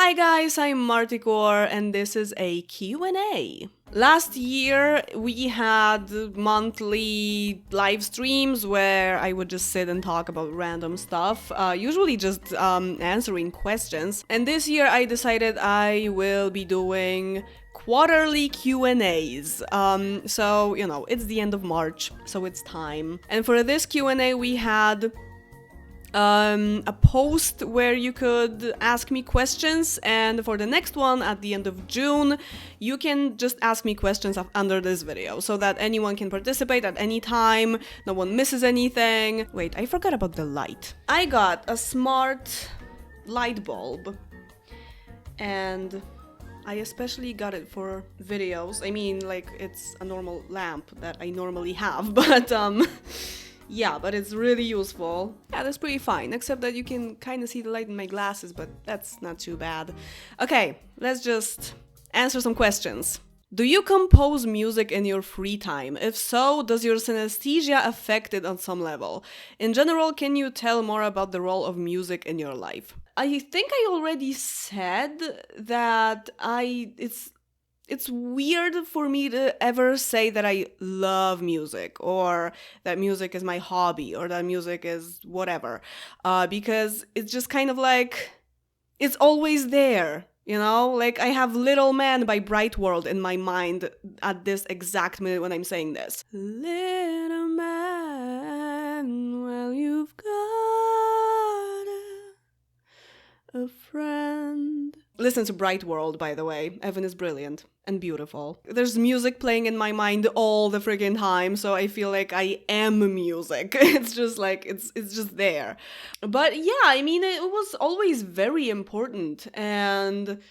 Hi guys, I'm Martikor and this is a Q&A. Last year we had monthly live streams where I would just sit and talk about random stuff, usually just answering questions. And this year I decided I will be doing quarterly Q&As. So, you know, it's the end of March, so it's time. And for this Q&A we had a post where you could ask me questions, and for the next one at the end of June you can just ask me questions under this video so that anyone can participate at any time, no one misses anything. Wait, I forgot about the light. I got a smart light bulb and I especially got it for videos. I mean, like, it's a normal lamp that I normally have, but yeah, but it's really useful. Yeah, that's pretty fine, except that you can kind of see the light in my glasses, but that's not too bad. Okay, let's just answer some questions. Do you compose music in your free time? If so, does your synaesthesia affect it on some level? In general, can you tell more about the role of music in your life? I think I already said that it's weird for me to ever say that I love music or that music is my hobby or that music is whatever, because it's just kind of like, it's always there, you know? Like, I have Little Man by Bright World in my mind at this exact minute when I'm saying this. Little man, well, you've got a friend. Listen to Bright World, by the way. Evan is brilliant and beautiful. There's music playing in my mind all the friggin' time, so I feel like I am music. It's just like, it's just there. But yeah, I mean, it was always very important, and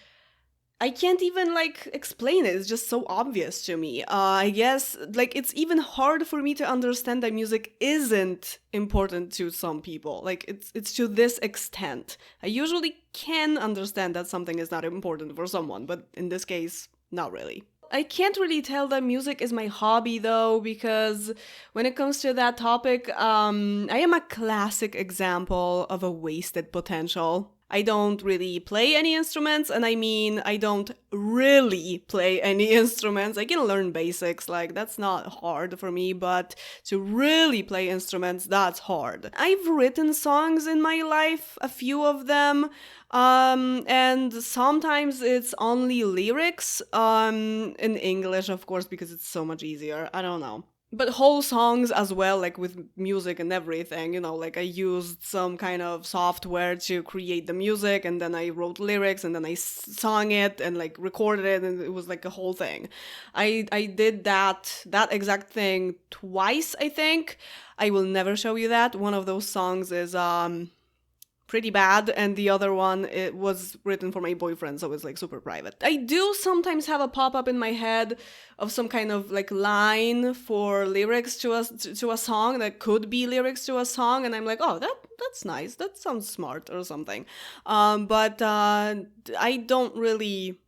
I can't even, like, explain it. It's just so obvious to me. I guess, like, it's even hard for me to understand that music isn't important to some people. Like, it's to this extent. I usually can understand that something is not important for someone, but in this case, not really. I can't really tell that music is my hobby, though, because when it comes to that topic, I am a classic example of a wasted potential. I don't really play any instruments, and I mean, I don't really play any instruments. I can learn basics, like, that's not hard for me, but to really play instruments, that's hard. I've written songs in my life, a few of them, and sometimes it's only lyrics, in English, of course, because it's so much easier. I don't know. But whole songs as well, like with music and everything, you know, like I used some kind of software to create the music, and then I wrote lyrics, and then I sung it and like recorded it, and it was like a whole thing. I did that exact thing twice, I think. I will never show you that. One of those songs is pretty bad, and the other one, it was written for my boyfriend, so it's like super private. I do sometimes have a pop-up in my head of some kind of like line for lyrics to a song that could be lyrics to a song, and I'm like, oh, that's nice, that sounds smart or something. But I don't really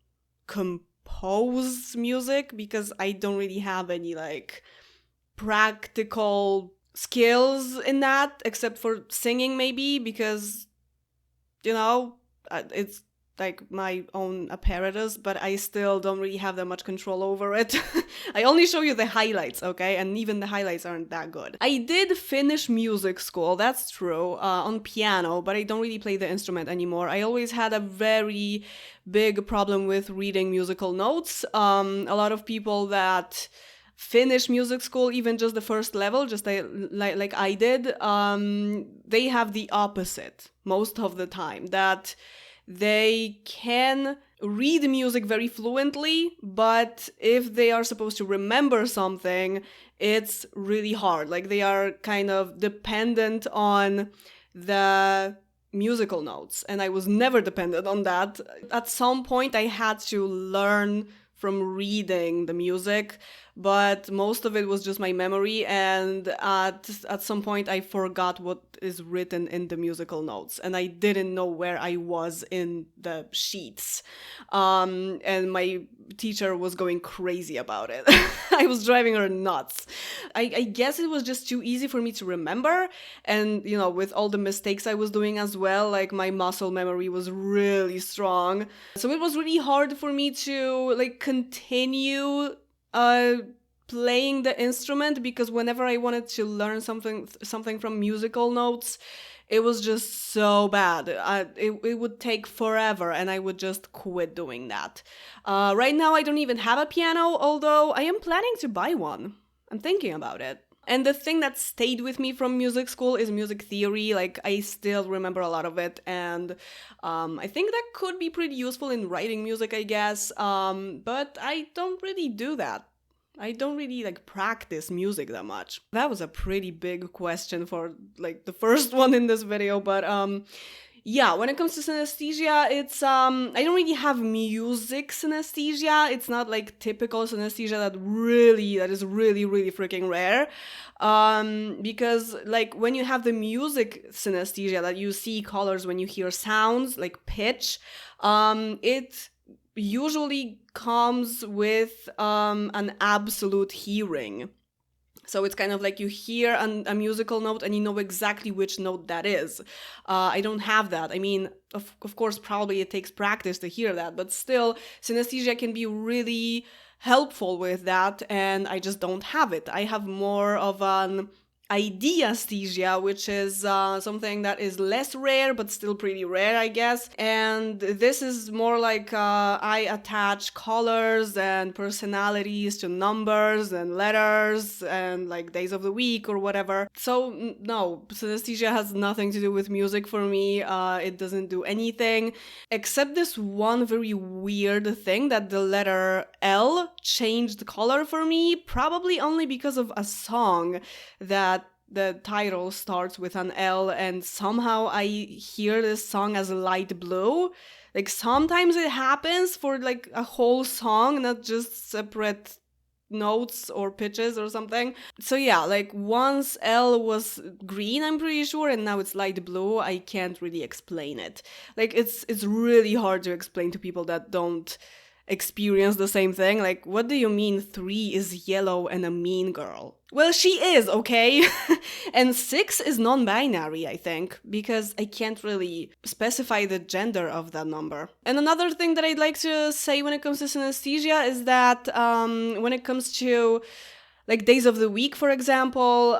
compose music because I don't really have any like practical skills in that, except for singing maybe, because, you know, it's like my own apparatus, but I still don't really have that much control over it. I only show you the highlights, okay? And even the highlights aren't that good. I did finish music school, that's true, on piano, but I don't really play the instrument anymore. I always had a very big problem with reading musical notes. A lot of people that finish music school, even just the first level, just like I did, they have the opposite most of the time, that they can read music very fluently, but if they are supposed to remember something, it's really hard. Like, they are kind of dependent on the musical notes, and I was never dependent on that. At some point I had to learn from reading the music, but most of it was just my memory, and at some point I forgot what is written in the musical notes, and I didn't know where I was in the sheets. And my teacher was going crazy about it. I was driving her nuts. I guess it was just too easy for me to remember, and with all the mistakes I was doing as well, like my muscle memory was really strong, so it was really hard for me to like continue playing the instrument, because whenever I wanted to learn something from musical notes, it was just so bad. It would take forever, and I would just quit doing that. Right now I don't even have a piano, although I am planning to buy one. I'm thinking about it. And the thing that stayed with me from music school is music theory. Like, I still remember a lot of it, and I think that could be pretty useful in writing music, I guess. But I don't really do that. I don't really like practice music that much. That was a pretty big question for like the first one in this video, but yeah, when it comes to synaesthesia, it's I don't really have music synaesthesia. It's not like typical synaesthesia that is really freaking rare. Because like when you have the music synaesthesia, that you see colors when you hear sounds, like pitch, it usually comes with an absolute hearing. So it's kind of like you hear a musical note and you know exactly which note that is. I don't have that. I mean, of course, probably it takes practice to hear that, but still, synaesthesia can be really helpful with that, and I just don't have it. I have more of an ideasthesia, which is something that is less rare but still pretty rare, I guess. And this is more like I attach colors and personalities to numbers and letters and like days of the week or whatever. So no, synaesthesia has nothing to do with music for me. It doesn't do anything except this one very weird thing, that the letter L changed color for me, probably only because of a song that the title starts with an L, and somehow I hear this song as light blue. Like, sometimes it happens for like a whole song, not just separate notes or pitches or something. So yeah, like once L was green, I'm pretty sure, and now it's light blue. I can't really explain it. Like, it's really hard to explain to people that don't experience the same thing. Like, what do you mean 3 is yellow and a mean girl? Well, she is, okay? And 6 is non-binary, I think, because I can't really specify the gender of that number. And another thing that I'd like to say when it comes to synaesthesia is that when it comes to like days of the week, for example,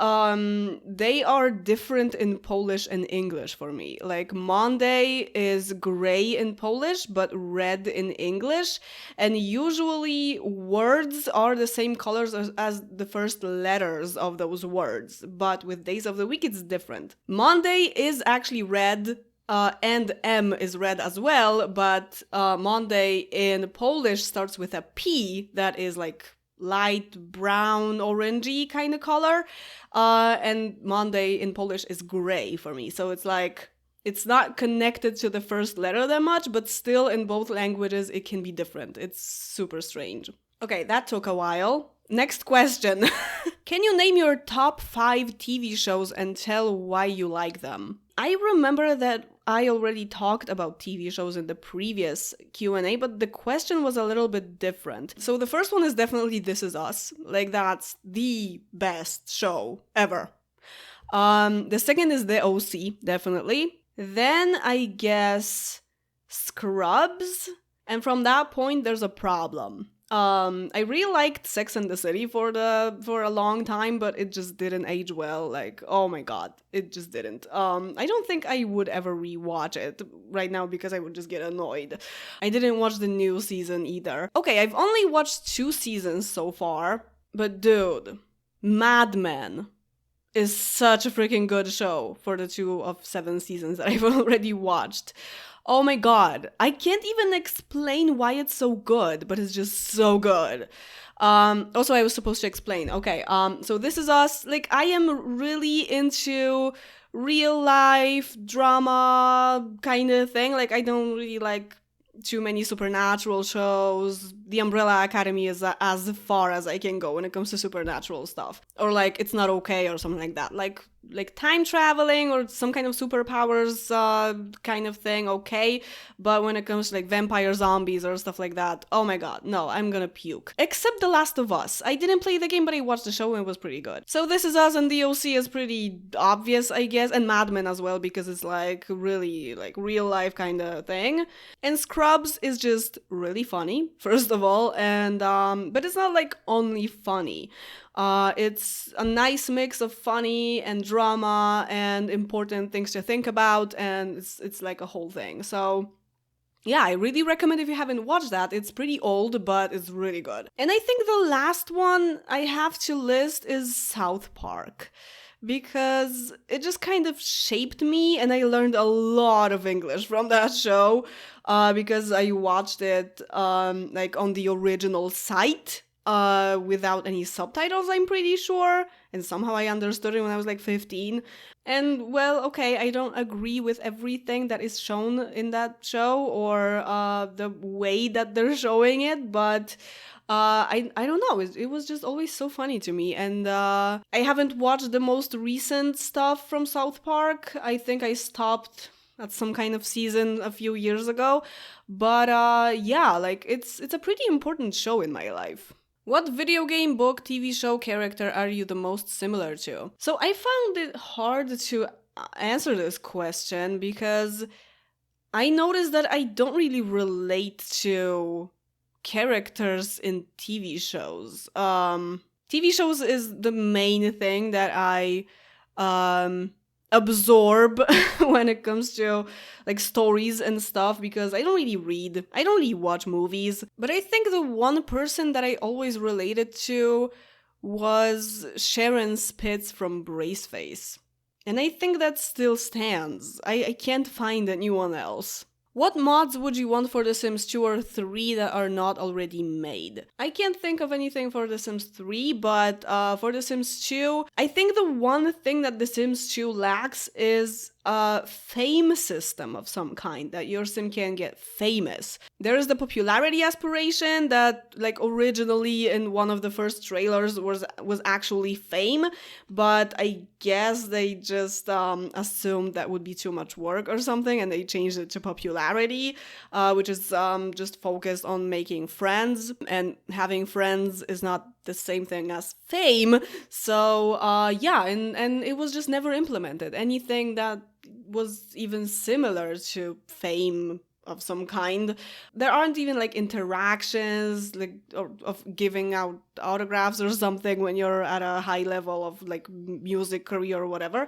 they are different in Polish and English for me. Like, Monday is gray in Polish, but red in English. And usually words are the same colors as the first letters of those words. But with days of the week, it's different. Monday is actually red. And M is red as well, but Monday in Polish starts with a P that is like light brown orangey kind of color, and Monday in Polish is gray for me. So it's like, it's not connected to the first letter that much, but still in both languages it can be different. It's super strange. Okay, that took a while. Next question. Can you name your top 5 TV shows and tell why you like them? I remember that I already talked about TV shows in the previous Q&A, but the question was a little bit different. So the first one is definitely This Is Us. Like, that's the best show ever. The second is The OC, definitely. Then I guess Scrubs. And from that point, there's a problem. I really liked Sex and the City for a long time, but it just didn't age well. Like, oh my god, it just didn't. I don't think I would ever rewatch it right now because I would just get annoyed. I didn't watch the new season either. Okay, I've only watched 2 seasons so far, but dude, Mad Men is such a freaking good show for the 2 of 7 seasons that I've already watched. Oh my god, I can't even explain why it's so good, but it's just so good. Also, I was supposed to explain. Okay, so This Is Us. Like, I am really into real life drama kind of thing. Like, I don't really like too many supernatural shows. The Umbrella Academy is as far as I can go when it comes to supernatural stuff. Or like It's Not Okay or something like that. Like time traveling or some kind of superpowers kind of thing, okay. But when it comes to like vampire zombies or stuff like that, oh my god, no, I'm gonna puke. Except The Last of Us. I didn't play the game, but I watched the show and it was pretty good. So This Is Us and The OC is pretty obvious, I guess, and Mad Men as well, because it's like really like real life kind of thing. And Scrubs is just really funny, first of all, and but it's not like only funny. It's a nice mix of funny and drama and important things to think about, and it's like a whole thing. So yeah, I really recommend if you haven't watched that. It's pretty old, but it's really good. And I think the last one I have to list is South Park, because it just kind of shaped me and I learned a lot of English from that show, because I watched it like on the original site. Without any subtitles, I'm pretty sure. And somehow I understood it when I was like 15. And well, okay, I don't agree with everything that is shown in that show or the way that they're showing it, but I don't know. It was just always so funny to me. And I haven't watched the most recent stuff from South Park. I think I stopped at some kind of season a few years ago. But yeah, like it's a pretty important show in my life. What video game, book, TV show character are you the most similar to? So I found it hard to answer this question because I noticed that I don't really relate to characters in TV shows. TV shows is the main thing that I absorb when it comes to like stories and stuff, because I don't really watch movies. But I think the one person that I always related to was Sharon Spitz from Braceface. And I think that still stands. I can't find anyone else. What mods would you want for The Sims 2 or 3 that are not already made? I can't think of anything for The Sims 3, but for The Sims 2, I think the one thing that The Sims 2 lacks is a fame system of some kind, that your sim can get famous. There is the popularity aspiration that like originally in one of the first trailers was actually fame, but I guess they just assumed that would be too much work or something, and they changed it to popularity, which is just focused on making friends, and having friends is not the same thing as fame. So yeah, and it was just never implemented. Anything that was even similar to fame of some kind. There aren't even like interactions like of giving out autographs or something when you're at a high level of like music career or whatever.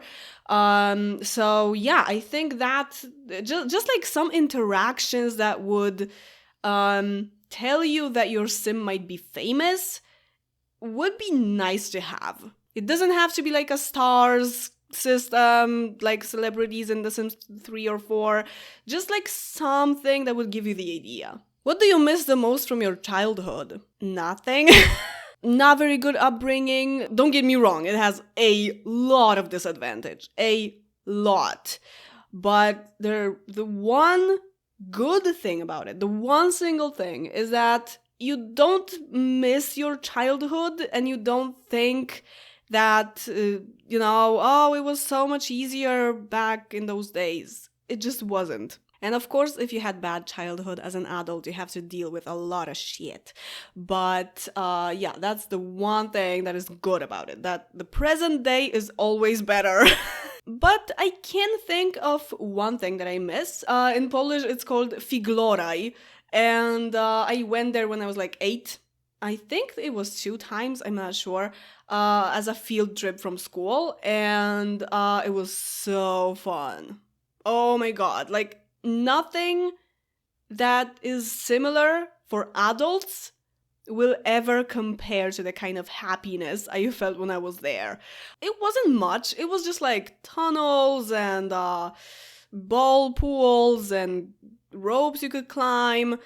So yeah, I think that just like some interactions that would tell you that your sim might be famous would be nice to have. It doesn't have to be like a stars system, like celebrities in The Sims 3 or 4, just like something that would give you the idea. What do you miss the most from your childhood? Nothing. Not very good upbringing. Don't get me wrong, it has a lot of disadvantage. A lot. But the one good thing about it, the one single thing, is that you don't miss your childhood and you don't think that, oh, it was so much easier back in those days. It just wasn't. And of course, if you had bad childhood as an adult, you have to deal with a lot of shit. But yeah, that's the one thing that is good about it, that the present day is always better. But I can think of one thing that I miss. In Polish, it's called Figloraj. And I went there when I was like 8. I think it was 2 times, I'm not sure, as a field trip from school, and it was so fun. Oh my god, like nothing that is similar for adults will ever compare to the kind of happiness I felt when I was there. It wasn't much, it was just like tunnels and ball pools and ropes you could climb.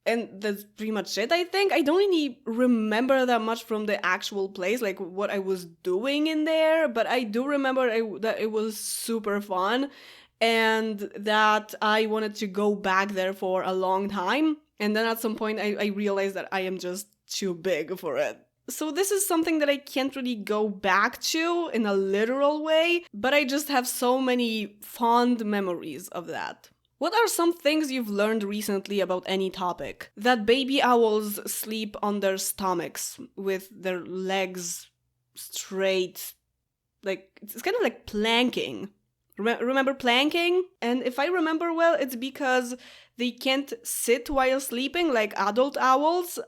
And that's pretty much it, I think. I don't really remember that much from the actual place, like what I was doing in there, but I do remember that it was super fun. and that I wanted to go back there for a long time. And then at some point I realized that I am just too big for it. So this is something that I can't really go back to in a literal way, but I just have so many fond memories of that. What are some things you've learned recently about any topic? That baby owls sleep on their stomachs with their legs straight. Like, it's kind of like planking. Remember planking? And if I remember well, it's because they can't sit while sleeping like adult owls,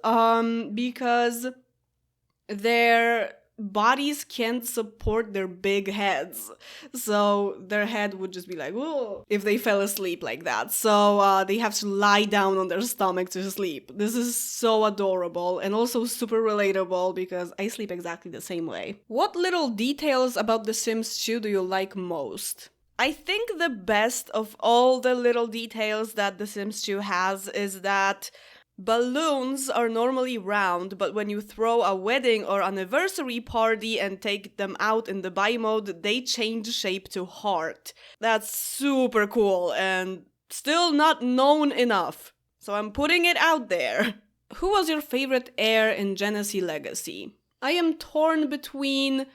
because their bodies can't support their big heads. So their head would just be like, whoa, if they fell asleep like that. So they have to lie down on their stomach to sleep. This is so adorable and also super relatable because I sleep exactly the same way. What little details about The Sims 2 do you like most? I think the best of all the little details that The Sims 2 has is that balloons are normally round, but when you throw a wedding or anniversary party and take them out in the buy mode, they change shape to heart. That's super cool and still not known enough. So I'm putting it out there. Who was your favorite heir in Genesee Legacy? I am torn between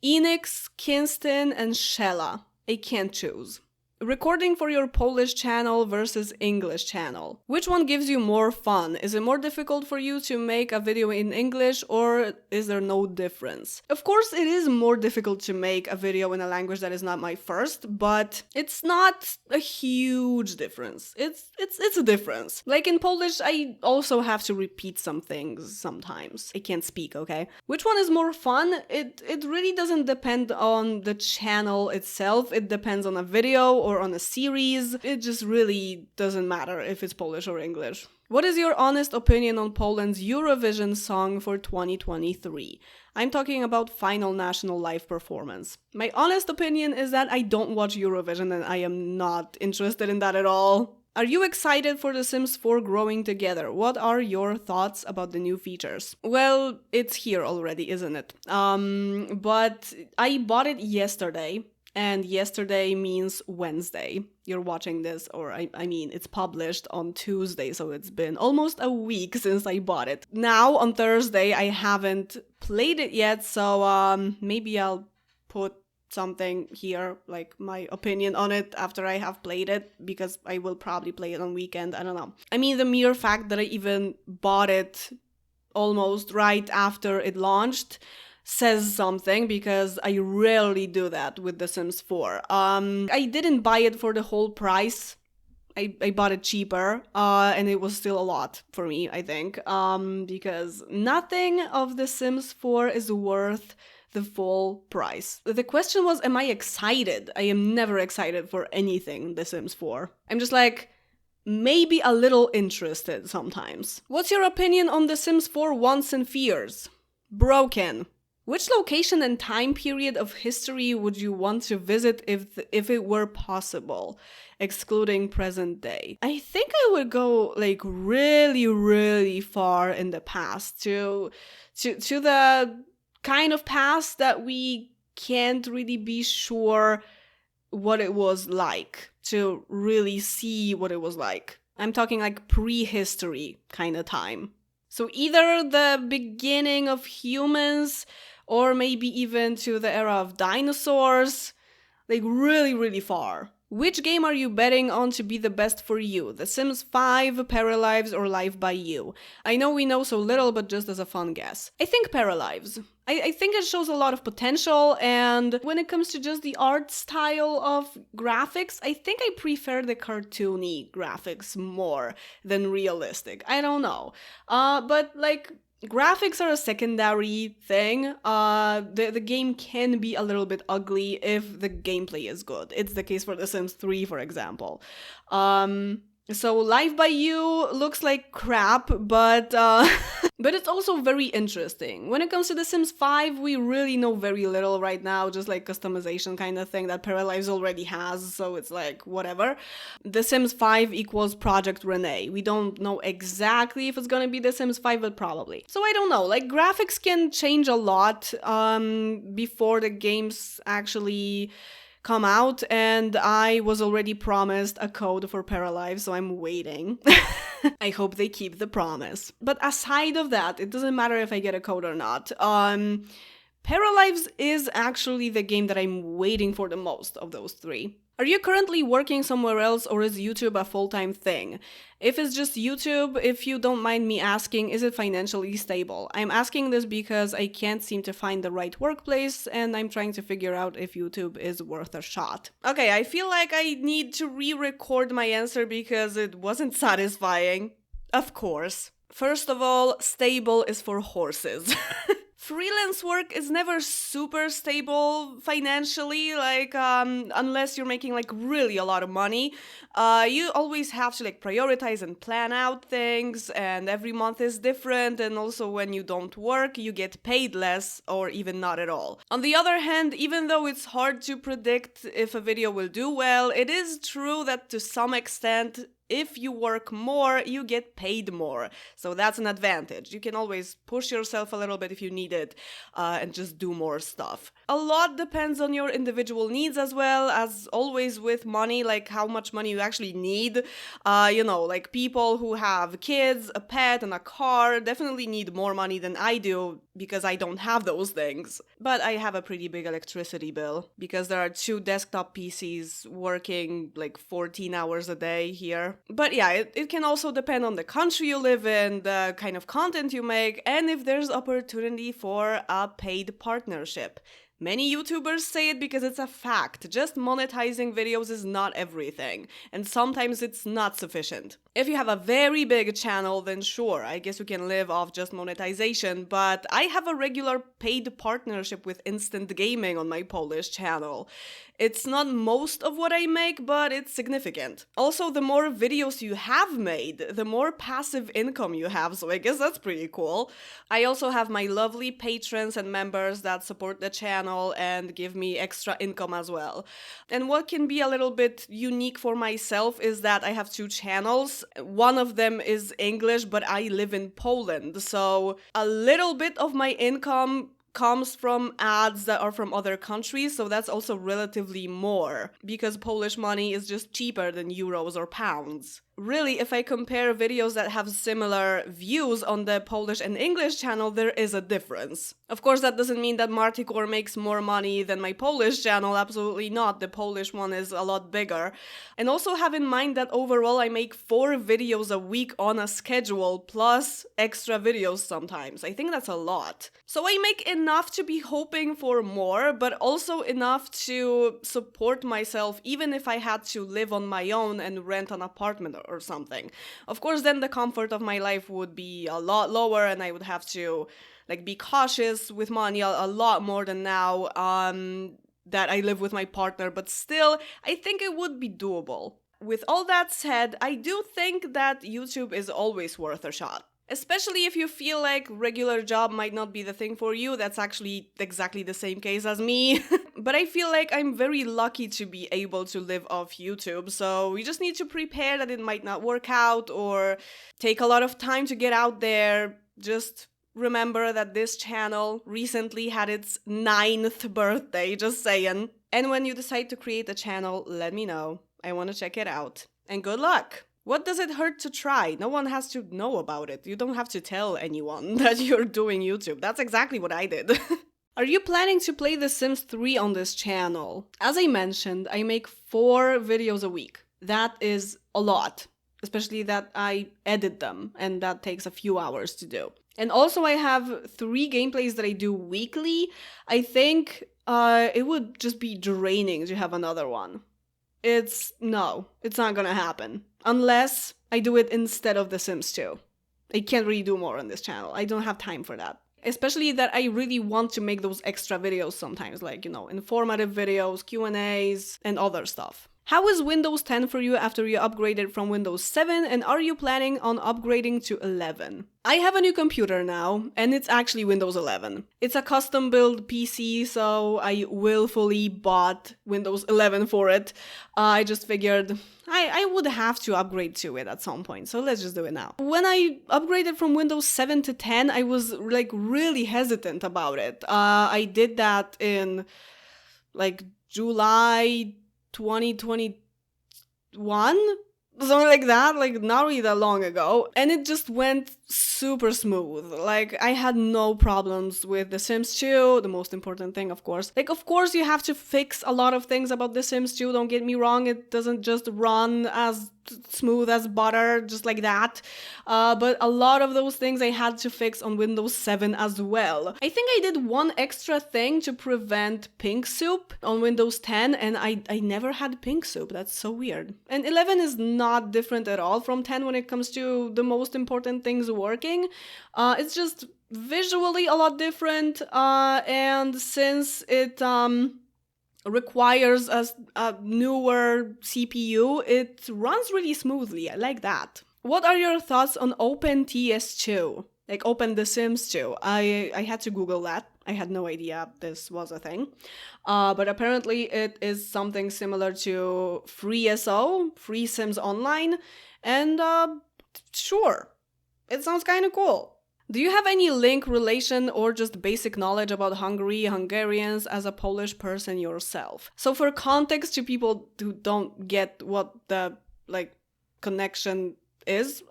Enix, Kinston, and Shella. I can't choose. Recording for your Polish channel versus English channel. Which one gives you more fun? Is it more difficult for you to make a video in English, or is there no difference? Of course, it is more difficult to make a video in a language that is not my first, but it's not a huge difference. It's a difference. Like in Polish, I also have to repeat some things sometimes. I can't speak, okay? Which one is more fun? It really doesn't depend on the channel itself. It depends on a video or on a series. It just really doesn't matter if it's Polish or English. What is your honest opinion on Poland's Eurovision song for 2023? I'm talking about final national live performance. My honest opinion is that I don't watch Eurovision and I am not interested in that at all. Are you excited for The Sims 4 growing together? What are your thoughts about the new features? Well, it's here already, isn't it? But I bought it yesterday. And yesterday means Wednesday. You're watching this, or I mean, it's published on Tuesday, so it's been almost a week since I bought it. Now, on Thursday, I haven't played it yet, so maybe I'll put something here, like my opinion on it after I have played it, because I will probably play it on weekend, I don't know. I mean, the mere fact that I even bought it almost right after it launched says something, because I rarely do that with The Sims 4. I didn't buy it for the whole price. I bought it cheaper, and it was still a lot for me, I think, because nothing of The Sims 4 is worth the full price. The question was, am I excited? I am never excited for anything The Sims 4. I'm just like, maybe a little interested sometimes. What's your opinion on The Sims 4 wants and fears? Broken. Which location and time period of history would you want to visit if it were possible, excluding present day? I think I would go like really, really far in the past, to the kind of past that we can't really be sure what it was like, to really see what it was like. I'm talking like prehistory kind of time. So either the beginning of humans, or maybe even to the era of dinosaurs, like really, really far. Which game are you betting on to be the best for you? The Sims 5, Paralives, or Live by You? I know we know so little, but just as a fun guess. I think Paralives. I think it shows a lot of potential, and when it comes to just the art style of graphics, I think I prefer the cartoony graphics more than realistic. I don't know. But like, graphics are a secondary thing. The game can be a little bit ugly if the gameplay is good. It's the case for The Sims 3, for example. So Live by You looks like crap, but but it's also very interesting. When it comes to The Sims 5, we really know very little right now, just like customization kind of thing that Paralives already has, so it's like, whatever. The Sims 5 equals Project Renee. We don't know exactly if it's gonna be The Sims 5, but probably. So I don't know, like, graphics can change a lot before the games actually come out, and I was already promised a code for Paralives, so I'm waiting. I hope they keep the promise. But aside of that, it doesn't matter if I get a code or not. Paralives is actually the game that I'm waiting for the most of those three. Are you currently working somewhere else, or is YouTube a full-time thing? If it's just YouTube, if you don't mind me asking, is it financially stable? I'm asking this because I can't seem to find the right workplace, and I'm trying to figure out if YouTube is worth a shot. Okay, I feel like I need to re-record my answer because it wasn't satisfying. Of course. First of all, stable is for horses. Freelance work is never super stable financially, unless you're making really a lot of money. You always have to prioritize and plan out things, and every month is different, and also when you don't work, you get paid less or even not at all. On the other hand, even though it's hard to predict if a video will do well, it is true that to some extent, if you work more, you get paid more. So that's an advantage. You can always push yourself a little bit if you need it, and just do more stuff. A lot depends on your individual needs as well, as always with money, how much money you actually need. People who have kids, a pet, and a car definitely need more money than I do because I don't have those things. But I have a pretty big electricity bill because there are 2 desktop PCs working 14 hours a day here. But yeah, it can also depend on the country you live in, the kind of content you make, and if there's opportunity for a paid partnership. Many YouTubers say it because it's a fact. Just monetizing videos is not everything, and sometimes it's not sufficient. If you have a very big channel, then sure, I guess you can live off just monetization, but I have a regular paid partnership with Instant Gaming on my Polish channel. It's not most of what I make, but it's significant. Also, the more videos you have made, the more passive income you have, so I guess that's pretty cool. I also have my lovely patrons and members that support the channel and give me extra income as well. And what can be a little bit unique for myself is that I have 2 channels. One of them is English, but I live in Poland, so a little bit of my income comes from ads that are from other countries, so that's also relatively more, because Polish money is just cheaper than euros or pounds. Really, if I compare videos that have similar views on the Polish and English channel, there is a difference. Of course, that doesn't mean that Martikor makes more money than my Polish channel, absolutely not. The Polish one is a lot bigger. And also have in mind that overall I make 4 videos a week on a schedule, plus extra videos sometimes. I think that's a lot. So I make enough to be hoping for more, but also enough to support myself even if I had to live on my own and rent an apartment or something. Of course, then the comfort of my life would be a lot lower, and I would have to be cautious with money a lot more than now that I live with my partner, but still, I think it would be doable. With all that said, I do think that YouTube is always worth a shot. Especially if you feel like regular job might not be the thing for you. That's actually exactly the same case as me. But I feel like I'm very lucky to be able to live off YouTube, so you just need to prepare that it might not work out or take a lot of time to get out there. Just remember that this channel recently had its 9th birthday, just saying. And when you decide to create a channel, let me know. I want to check it out. And good luck! What does it hurt to try? No one has to know about it. You don't have to tell anyone that you're doing YouTube. That's exactly what I did. Are you planning to play The Sims 3 on this channel? As I mentioned, I make 4 videos a week. That is a lot, especially that I edit them, and that takes a few hours to do. And also I have 3 gameplays that I do weekly. I think it would just be draining to have another one. It's not gonna happen. Unless I do it instead of The Sims 2. I can't really do more on this channel. I don't have time for that. Especially that I really want to make those extra videos sometimes, informative videos, Q&As, and other stuff. How is Windows 10 for you after you upgraded from Windows 7, and are you planning on upgrading to 11? I have a new computer now, and it's actually Windows 11. It's a custom-built PC, so I willfully bought Windows 11 for it. I just figured I would have to upgrade to it at some point, so let's just do it now. When I upgraded from Windows 7 to 10, I was really hesitant about it. I did that in July 2021, something like that, like not really that long ago, and it just went super smooth. Like, I had no problems with The Sims 2. The most important thing, of course, like, of course you have to fix a lot of things about The Sims 2, don't get me wrong, it doesn't just run as smooth as butter just like that, but a lot of those things I had to fix on Windows 7 as well. I think I did one extra thing to prevent pink soup on Windows 10, and I never had pink soup. That's so weird. And 11 is not different at all from 10 when it comes to the most important things working. It's just visually a lot different, and since it requires a newer CPU, it runs really smoothly. I like that. What are your thoughts on OpenTS2? Like Open The Sims 2. I had to Google that. I had no idea this was a thing. But apparently it is something similar to FreeSO, Free Sims Online. And sure, it sounds kind of cool. Do you have any link, relation, or just basic knowledge about Hungary, Hungarians as a Polish person yourself? So for context to people who don't get what the, like, connection is,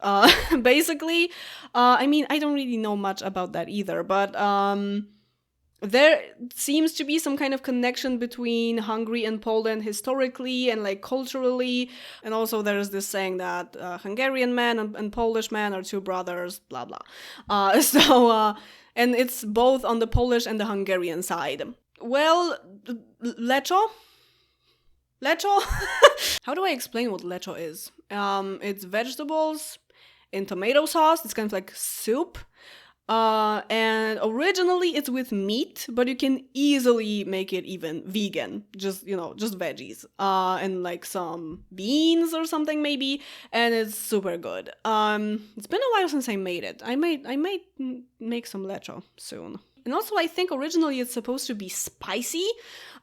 basically, I mean, I don't really know much about that either, but there seems to be some kind of connection between Hungary and Poland historically and like culturally, and also there's this saying that Hungarian man and Polish man are two brothers, blah blah. And it's both on the Polish and the Hungarian side. Well, lecho? How do I explain what lecho is? It's vegetables in tomato sauce. It's kind of like soup. And originally it's with meat, but you can easily make it even vegan, just veggies, and like some beans or something maybe, and it's super good. It's been a while since I made it. I might make some lecho soon. And also I think originally it's supposed to be spicy,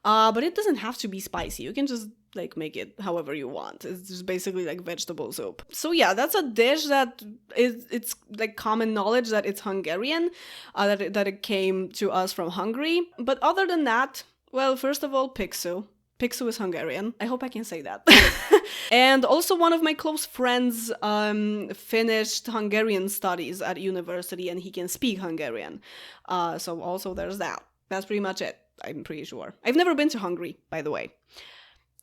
but it doesn't have to be spicy. You can just like make it however you want. It's just basically like vegetable soup. So yeah, that's a dish that it's like common knowledge that it's Hungarian, that it came to us from Hungary. But other than that, well, first of all, Pixu. Pixu is Hungarian. I hope I can say that. And also one of my close friends finished Hungarian studies at university and he can speak Hungarian. So also there's that. That's pretty much it, I'm pretty sure. I've never been to Hungary, by the way.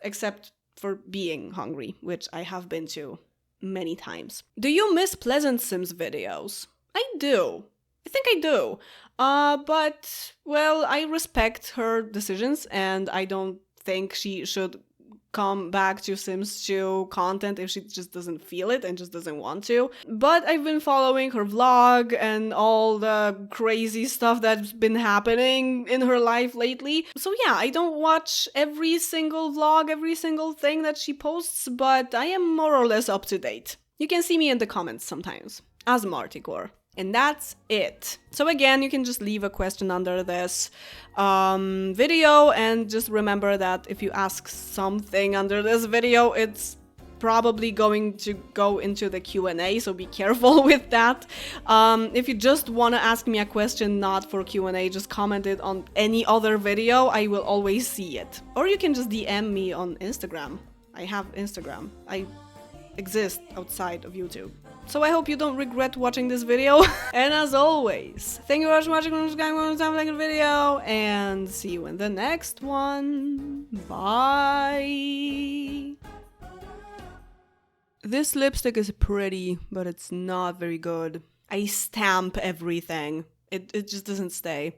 Except for being hungry, which I have been to many times. Do you miss PleasantSims videos? I do. I think I do. But, well, I respect her decisions and I don't think she should come back to Sims 2 content if she just doesn't feel it and just doesn't want to. But I've been following her vlog and all the crazy stuff that's been happening in her life lately. So yeah, I don't watch every single vlog, every single thing that she posts, but I am more or less up to date. You can see me in the comments sometimes, as Marticore. And that's it. So again, you can just leave a question under this video, and just remember that if you ask something under this video, it's probably going to go into the Q&A, so be careful with that. If you just want to ask me a question not for Q&A, just comment it on any other video, I will always see it. Or you can just DM me on Instagram. I have Instagram. I exist outside of YouTube. So I hope you don't regret watching this video. And as always, thank you for watching the video, and see you in the next one. Bye! This lipstick is pretty, but it's not very good. I stamp everything. It just doesn't stay.